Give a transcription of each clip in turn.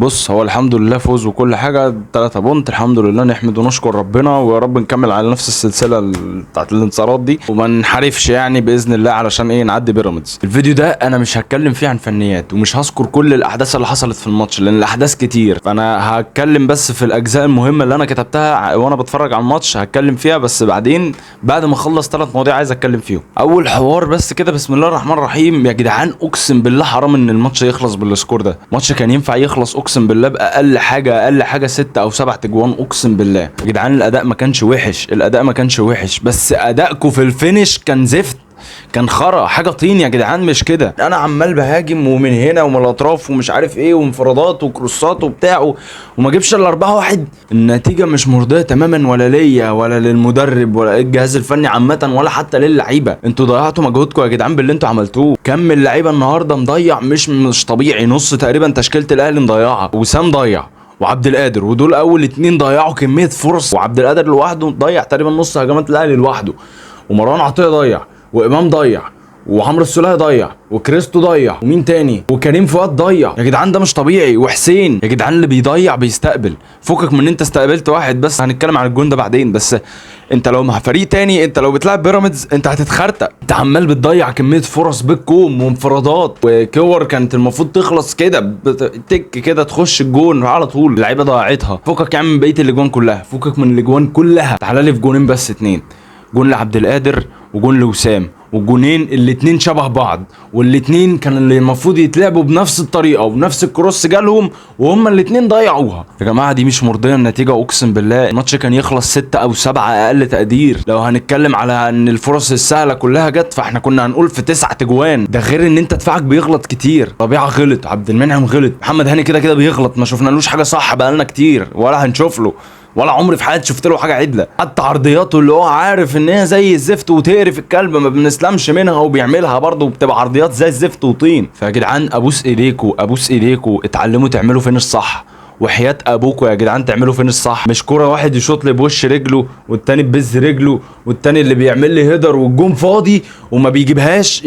بص، هو الحمد لله فوز وكل حاجه 3 بونت، الحمد لله نحمد ونشكر ربنا، ويا رب نكمل على نفس السلسله بتاعت الانتصارات دي وما ننحرفش يعني باذن الله، علشان ايه؟ نعدي بيراميدز. الفيديو ده انا مش هتكلم فيه عن فنيات، ومش هذكر كل الاحداث اللي حصلت في الماتش لان الاحداث كتير، فانا هتكلم بس في الاجزاء المهمه اللي انا كتبتها وانا بتفرج على الماتش، هتكلم فيها بس بعدين بعد ما اخلص 3 مواضيع عايز اتكلم فيهم. اول حوار بس كده، بسم الله الرحمن الرحيم. يا جدعان اقسم بالله حرام ان الماتش يخلص بالسكور ده. الماتش كان ينفع يخلص اقسم بالله باقل حاجه 6 أو 7 تجوان، اقسم بالله. يا جدعان الاداء ما كانش وحش، بس ادائكم في الفينش كان زفت، كان خرا، حاجه طين يا جدعان، مش كده. انا عمال بهاجم ومن هنا ومن الاطراف ومش عارف ايه وانفرادات وكروسات وبتاع وما جبش الا 4-1. النتيجه مش مرضيه تماما، ولا ليا ولا للمدرب ولا الجهاز الفني عامه ولا حتى للعيبه. انتوا ضيعتوا مجهودكم يا جدعان باللي انتوا عملتوه. كم اللعيبه النهارده مضيع مش طبيعي، نص تقريبا تشكيله الاهلي مضيعه. وسام ضيع وعبد القادر، ودول اول 2 ضيعوا كميه فرص، وعبد القادر لوحده ضيع تقريبا نص هجمات الاهلي لوحده، ومروان عطيه ضيع، وامام ضيع، وعمرو السوليه ضيع، وكريستو ضيع، ومين تاني، وكريم فؤاد ضيع. يا جدعان ده مش طبيعي. وحسين يا جدعان اللي بيضيع بيستقبل، فكك من ان انت استقبلت واحد بس، هنتكلم عن الجون ده بعدين. بس انت لو مع فريق تاني، انت لو بتلعب بيراميدز انت هتتخرتق. انت عمال بتضيع كميه فرص بالكوم وانفرادات وكور كانت المفروض تخلص كده تك كده تخش الجون على طول، اللعيبه ضيعتها. فكك يا عم من بقيه الاجوان كلها، فكك من الاجوان كلها، تعالى لي في جونين بس، 2 جون لعبد القادر وجون لوسام، والجونين الاتنين شبه بعض، والاتنين كان اللي المفروض يتلعبوا بنفس الطريقه وبنفس الكروس جالهم وهما الاتنين ضيعوها. يا جماعه دي مش مرضيه النتيجه، اقسم بالله الماتش كان يخلص 6 أو 7 اقل تقدير. لو هنتكلم على ان الفرص السهله كلها جت، فاحنا كنا هنقول في 9 تجوان. ده غير ان انت دفاعك بيغلط كتير، ربيعه غلط، عبد المنعم غلط، محمد هاني كده بيغلط، ما شفنالوش حاجه صح بقالنا كتير ولا هنشوف له، ولا عمري في حياتي شفت له حاجه عدله. حتى عرضياته اللي هو عارف ان هي زي الزفت وتقرف الكلب ما بنسلمش منها وبيعملها برضه، وبتبقى عرضيات زي الزفت وطين. فيا جدعان ابوس ايديكوا اتعلموا تعملوا فين الصح، وحياة ابوكوا يا جدعان تعملوا فين الصح. مش كوره واحد يشوط لي بوش رجله والتاني ببز رجله والتاني اللي بيعمل لي هيدر والجون فاضي وما بيجيبهاش.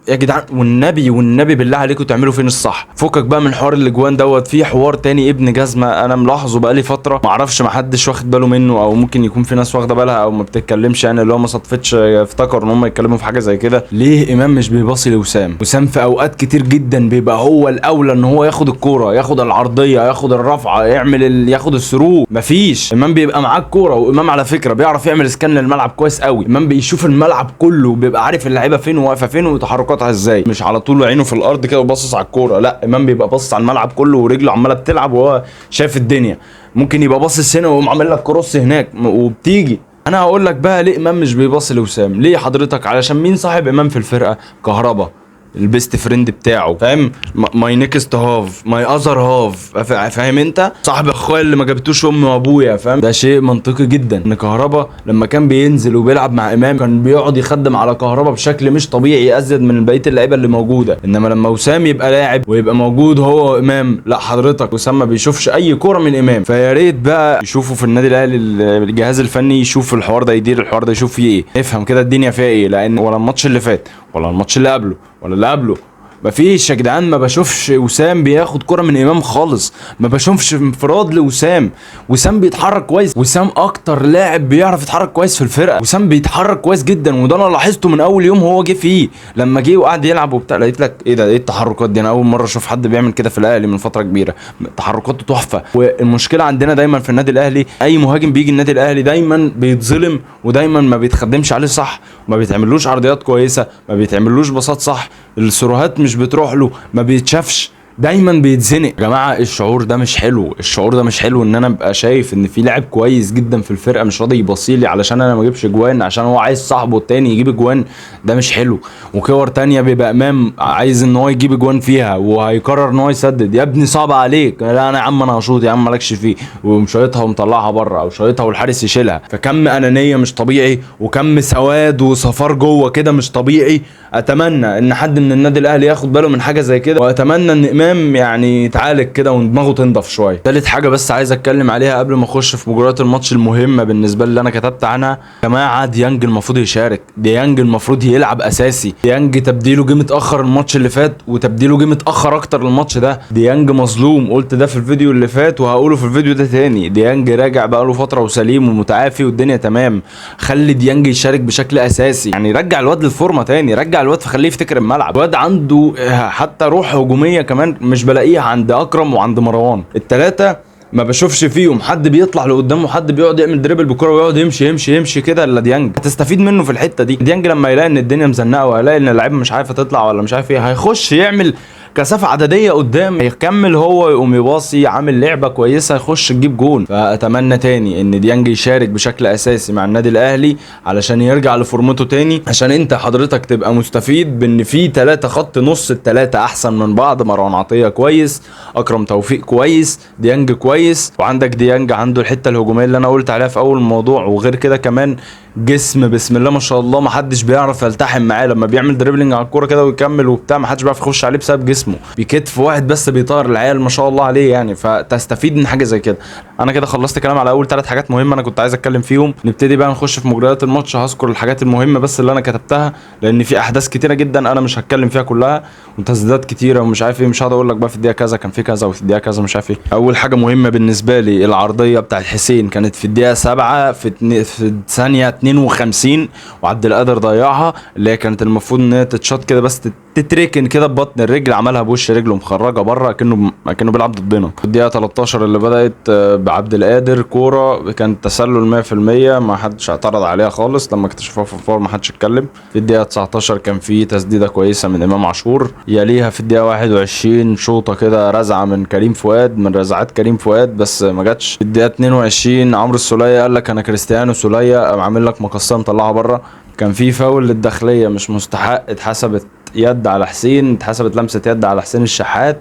يا جدعان والنبي بالله عليكم تعملوا فين الصح. فكك بقى من حوار الاجوان دوت. في حوار تاني ابن جزمه انا ملاحظه بقالي فتره، معرفش محدش واخد باله منه، او ممكن يكون في ناس واخده بالها او ما بتتكلمش، يعني اللي هو ما صدفتش افتكروا ان هم يتكلموا في حاجه زي كده. ليه امام مش بيباصي لوسام؟ وسام في اوقات كتير جدا بيبقى هو الاولى ان هو ياخد الكوره، ياخد العرضيه، ياخد الرفعه، ياخد الثرو. مفيش. امام بيبقى معاه الكوره، وامام على فكره بيعرف يعمل سكان للملعب كويس قوي. امام بيشوف الملعب كله، بيبقى عارف اللعيبه فين وواقفه فين وتحركاتها ازاي، مش على طول عينه في الارض كده وباصص على الكوره. لا، امام بيبقى باصص على الملعب كله ورجله عماله بتلعب وهو شايف الدنيا. ممكن يبقى باصص هنا ويقوم عامل لك كروس هناك وبتيجي. انا هقول لك بقى ليه امام مش بيباصي لوسام. ليه حضرتك؟ علشان مين صاحب امام في الفرقه؟ كهربا، البيست فريند بتاعه، فاهم؟ ماي نيكست هاف، ماي اذر هاف، فاهم انت؟ صاحب اخويا اللي ما جابتوش امي وابويا، فاهم؟ ده شيء منطقي جدا ان كهربا لما كان بينزل وبيلعب مع امام كان بيقعد يخدم على كهربا بشكل مش طبيعي، ازيد من بقيه اللعيبه اللي موجوده. انما لما وسام يبقى لاعب ويبقى موجود هو وامام، لا حضرتك وسام ما بيشوفش اي كوره من امام. فيا ريت بقى يشوفوا في النادي الاهلي الجهاز الفني يشوف الحوار ده، يدير الحوار ده، يشوف فيه ايه، يفهم كده الدنيا فيها ايه. لان ولا الماتش اللي فات ولا الماتش اللي قبله ولا اللي قبله مفيش يا جدعان، ما بشوفش وسام بياخد كرة من امام خالص، ما بشوفش انفراد لوسام. وسام بيتحرك كويس، وسام اكتر لاعب بيعرف يتحرك كويس في الفرقه. وسام بيتحرك كويس جدا، وده انا لاحظته من اول يوم هو جه فيه. لما جه وقعد يلعب وبتاع لقيت لك ايه ده، ايه التحركات دي؟ انا اول مره اشوف حد بيعمل كده في الاهلي من فتره كبيره. تحركاته تحفه. والمشكله عندنا دايما في النادي الاهلي، اي مهاجم بيجي النادي الاهلي دايما بيتظلم، ودايما ما بيتخدمش عليه صح، وما بيتعملوش عرضيات كويسه، ما بيتعملوش باصات صح، السروهات مش بتروح له، ما بيتشافش، دايما بيتزنق. يا جماعه الشعور ده مش حلو، الشعور ده مش حلو ان انا ابقى شايف ان في لاعب كويس جدا في الفرقه مش راضي يبصيلي علشان انا ما اجيبش جوان، عشان هو عايز صاحبه التاني يجيب جوان. ده مش حلو. وكور تانية بيبقى امام عايز ان هو يجيب جوان فيها وهيقرر ان هو يسدد. يا ابني صعب عليك. لا انا يا عم انا هشوط يا عم مالكش فيه، ومشايطها ومطلعها بره، او شايطها والحارس يشيلها. فكم انانيه مش طبيعي، وكم سواد وصفار جوه كده مش طبيعي. اتمنى ان حد من النادي الاهلي ياخد باله من حاجه زي كده، واتمنى ان امام وسام يعني يتعالج كده ودماغه تنضف شويه. تالت حاجه بس عايز اتكلم عليها قبل ما اخش في مجريات الماتش المهمه بالنسبه لي اللي انا كتبت عنها، يا جماعه ديانج المفروض يشارك، ديانج المفروض يلعب اساسي. ديانج تبديله جه متاخر الماتش اللي فات، وتبديله جه متاخر اكتر الماتش ده. ديانج مظلوم، قلت ده في الفيديو اللي فات وهقوله في الفيديو ده تاني. ديانج راجع بقاله فتره وسليم ومتعافي والدنيا تمام. خلي ديانج يشارك بشكل اساسي، يعني رجع الواد للفورمه تاني، رجع الواد فخليه يفتكر الملعب. الواد عنده حتى روح هجوميه كمان مش بلاقيها عند اكرم وعند مروان. التلاته ما بشوفش فيهم حد بيطلع لقدام وحد بيقعد يعمل دريبل بالكره ويقعد يمشي يمشي يمشي كده الا ديانج. هتستفيد منه في الحته دي. ديانج لما يلاقي ان الدنيا مزنقه ويلاقي ان اللعيبه مش عارفه تطلع ولا مش عارف ايه، هيخش يعمل كثافه عدديه قدام، يكمل هو يقوم يباصي، عامل لعبه كويسه، يخش يجيب جون. فاتمنى تاني ان ديانج يشارك بشكل اساسي مع النادي الاهلي علشان يرجع لفورمته تاني، عشان انت حضرتك تبقى مستفيد بان في 3 خط نص، التلاتة احسن من بعض. مروان عطيه كويس، اكرم توفيق كويس، ديانج كويس، وعندك ديانج عنده الحته الهجوميه اللي انا قلت عليها في اول الموضوع. وغير كده كمان جسم بسم الله ما شاء الله، ما حدش بيعرف يلتحم معاه لما بيعمل دريبلينج على الكوره كده ويكمل وبتاع، ما حدش بيعرف يخش عليه بسبب جسمه. بكتف واحد بس بيطير العيال ما شاء الله عليه يعني، فتستفيد من حاجه زي كده. انا كده خلصت كلام على اول 3 حاجات مهمه انا كنت عايز اتكلم فيهم. نبتدي بقى نخش في مجريات الماتش. هذكر الحاجات المهمه بس اللي انا كتبتها، لان في احداث كتيره جدا انا مش هتكلم فيها كلها، وتسديدات كتيره ومش عارف ايه. مش هقدر اقول لك بقى في الدقيقه كذا كان في كذا وفي الدقيقه كذا مش عارف ايه. اول حاجه مهمه بالنسبه لي العرضيه بتاعت حسين، كانت في الدقيقه 7 في ثانيه 52 وعبد القادر ضيعها، اللي هي كانت المفروض ان هي تتشاط كده بس تتركن كده ببطن الرجل، عملها بوش رجله مخرجه بره كأنه بيلعب ضدنا. الدقيقه 13 اللي بدات بعبد القادر كوره كانت تسلل 100%، ما حدش اعترض عليها خالص، لما اكتشفوها في الفار ما حدش اتكلم. في الدقيقه 19 كان في تسديده كويسه من امام عاشور، يليها في الدقيقه 21 شوطه كده رزعه من كريم فؤاد، من رزعات كريم فؤاد بس ما جاتش. في الدقيقه 22 عمرو السوليه قال لك انا كريستيانو سوليه، قام عامل لك مقصه مطلعها بره. كان في فاول للداخليه مش مستحق، اتحسبت يد على حسين، اتحسبت لمسه يد على حسين الشحات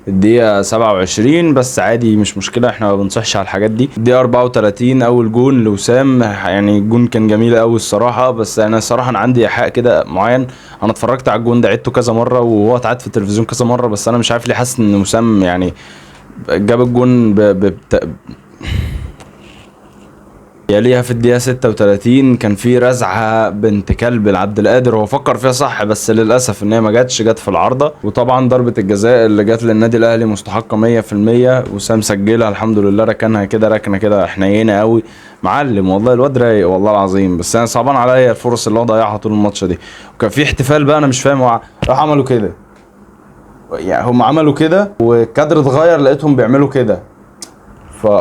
الدقيقة 27 بس عادي مش مشكلة، احنا ما بنصحش على الحاجات دي. الدقيقة 34 أول جون لوسام، يعني الجون كان جميل قوي الصراحة، بس أنا الصراحة أنا عندي إيحاء كده معين. أنا اتفرجت على الجون ده عدته كذا مرة وهو اتعاد في التلفزيون كذا مرة، بس أنا مش عارف ليه حاسس إن وسام يعني جاب الجون يليها في الدقيقة 36 كان في رزعة بنت كلب لعبد القادر، هو فكر فيها صح بس للأسف ان هي ما جاتش، جت في العارضة. وطبعا ضربة الجزاء اللي جت للنادي الأهلي مستحقة 100%، وسام سجلها الحمد لله، ركنها كده ركنة كده حنينة قوي. معلم والله الواد رايق والله العظيم، بس انا صعبان عليا الفرص اللي هو ضيعها طول الماتش دي. وكان في احتفال بقى انا مش فاهم، راح عملوا كده، يعني هم عملوا كده والكادر اتغير لقيتهم بيعملوا كده،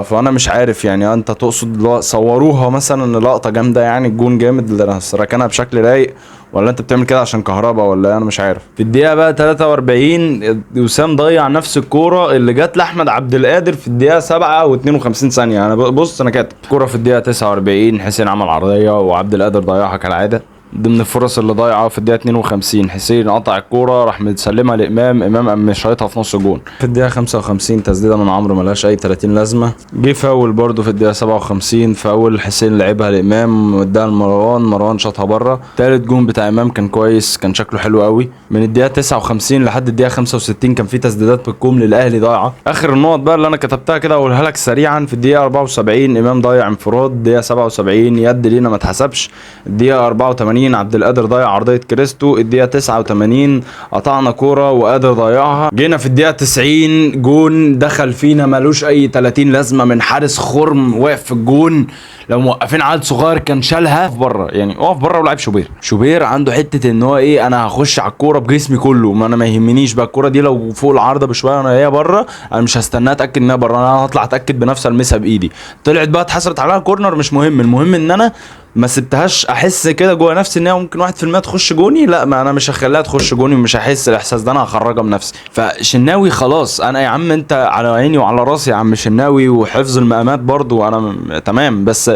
فانا مش عارف يعني انت تقصد صوروها مثلا لقطه جامده يعني الجون جامد اللي ركنها بشكل رايق، ولا انت بتعمل كده عشان كهربا ولا انا مش عارف. في الدقيقه بقى 43 وسام ضيع نفس الكوره اللي جت لاحمد عبد القادر في الدقيقه 7 و52 ثانيه. انا بص انا كاتب كوره في الدقيقه 49 حسين عمل عرضيه وعبد القادر ضيعها كالعاده. ضمن الفرص اللي ضايعه في الدقيقه 52 حسين قطع الكوره راح متسلمها لامام، قام شايطها في نص الجون. في الدقيقه 55 تسديده من عمرو ملهاش اي 30 لازمه. جه فاول برده في الدقيقه 57 فاول حسين لعبها لامام واداها لمروان شاطها بره. تالت جون بتاع امام كان كويس، كان شكله حلو قوي. من الدقيقه 59 لحد الدقيقه 65 كان في تسديدات بالكوم للاهلي ضايعه. اخر النقط بقى اللي انا كتبتها كده اقولها لك سريعا. في الدقيقه 74 امام ضيع انفراد، الدقيقه 77 يد لينا ما اتحسبش، الدقيقه 84 عبد القادر ضيع عرضيه كريستو، الدقيقه 89 قطعنا كوره وقادر ضيعها. جينا في الدقيقه 90 جون دخل فينا ملوش اي 30 لازمه من حارس خرم واقف في الجون، لو موقفين عيل صغير كان شالها في بره، يعني اقف بره ولعب شوبير عنده حته ان هو ايه، انا هخش على الكوره بجسمي كله، ما انا ما يهمنيش بقى الكوره دي لو فوق العارضه بشويه وانا هي بره انا مش هستناها اتاكد انها بره، انا هطلع اتاكد بنفسي المسها بايدي. طلعت بقى اتحسبت عليها كورنر مش مهم، المهم ان انا ما سبتهاش احس كده جوه نفسي ان هي ممكن 1% تخش جوني، لا ما انا مش هخليها تخش جوني ومش هحس الاحساس ده، انا هخرجها بنفسي. فشناوي خلاص انا يا عم انت على عيني وعلى راسي يا عم شناوي، وحفظ المقامات برضو انا تمام، بس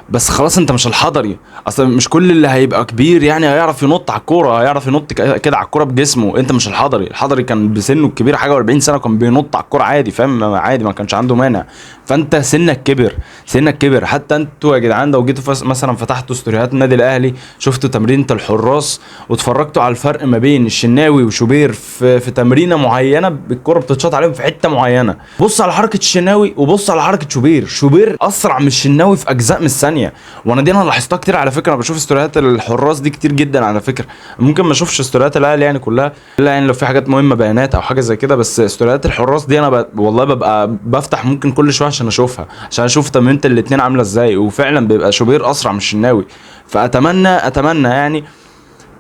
بس خلاص انت مش الحضري. اصلا مش كل اللي هيبقى كبير يعني هيعرف ينط على الكوره، هيعرف ينط كده على الكوره بجسمه. انت مش الحضري. الحضري كان بسنه الكبير حاجه و40 سنه كان بينط على الكوره عادي، فاهم؟ عادي، ما كانش عنده مانع. فانت سنك كبر، سنك كبر. حتى انتوا يا جدعان لو جيتوا مثلا فتحتوا ستوريات النادي الاهلي، شفتوا تمرينة الحراس واتفرجتوا على الفرق ما بين الشناوي وشوبير في تمرينه معينه بالكوره بتتشاط عليهم في حته معينه، بص على حركه الشناوي وبص على حركه شوبير. شوبير اسرع من الشناوي في اجزاء من الثانيه. وانا دي انا لاحظتها كتير على فكره. انا بشوف ستوريات الحراس دي كتير جدا على فكره. ممكن ما اشوفش ستوريات الاهلي يعني كلها، الا يعني لو في حاجات مهمه بيانات او حاجه زي كده. بس ستوريات الحراس دي انا والله ببقى بفتح ممكن كل شويه عشان اشوفها، عشان اشوف تمرينة الاتنين عامله ازاي. وفعلا بيبقى شوبير اسرع من الشناوي. فاتمنى يعني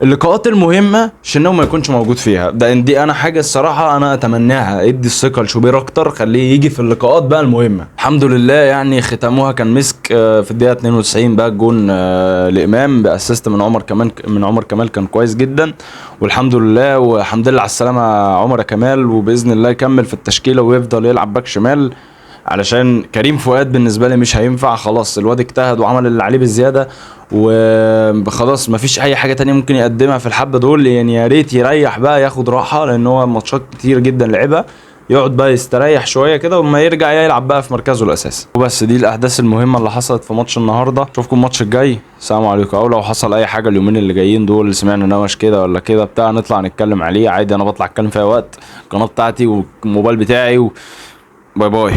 اللقاءات المهمه الشناوي ما يكونش موجود فيها. دي انا حاجه الصراحه انا اتمناها. ادي الثقه لشوبير اكتر، خليه يجي في اللقاءات بقى المهمه. الحمد لله يعني ختموها كان مسك. في الدقيقه 92 بقى الجون لامام باسيست من عمر كمال كان كويس جدا. والحمد لله والحمد لله على السلامه عمر كمال. وباذن الله يكمل في التشكيله ويفضل يلعب باك شمال، علشان كريم فؤاد بالنسبه لي مش هينفع. خلاص الواد اجتهد وعمل اللي عليه بالزياده، وخلاص مفيش اي حاجه تانية ممكن يقدمها في الحبه دول. يعني يا ريت يريح بقى، ياخد راحه، لان هو ماتشات كتير جدا لعبها. يقعد بقى يستريح شويه كده، وما يرجع يلعب بقى في مركزه الاساسي. وبس دي الاحداث المهمه اللي حصلت في ماتش النهارده. اشوفكم الماتش الجاي. السلام عليكم. او لو حصل اي حاجه اليومين اللي جايين دول، سمعنا نوش كده ولا كده بتاع، نطلع نتكلم عليه عادي. انا بطلع اتكلم في اي وقت، القناه بتاعتي والموبايل بتاعي باي باي.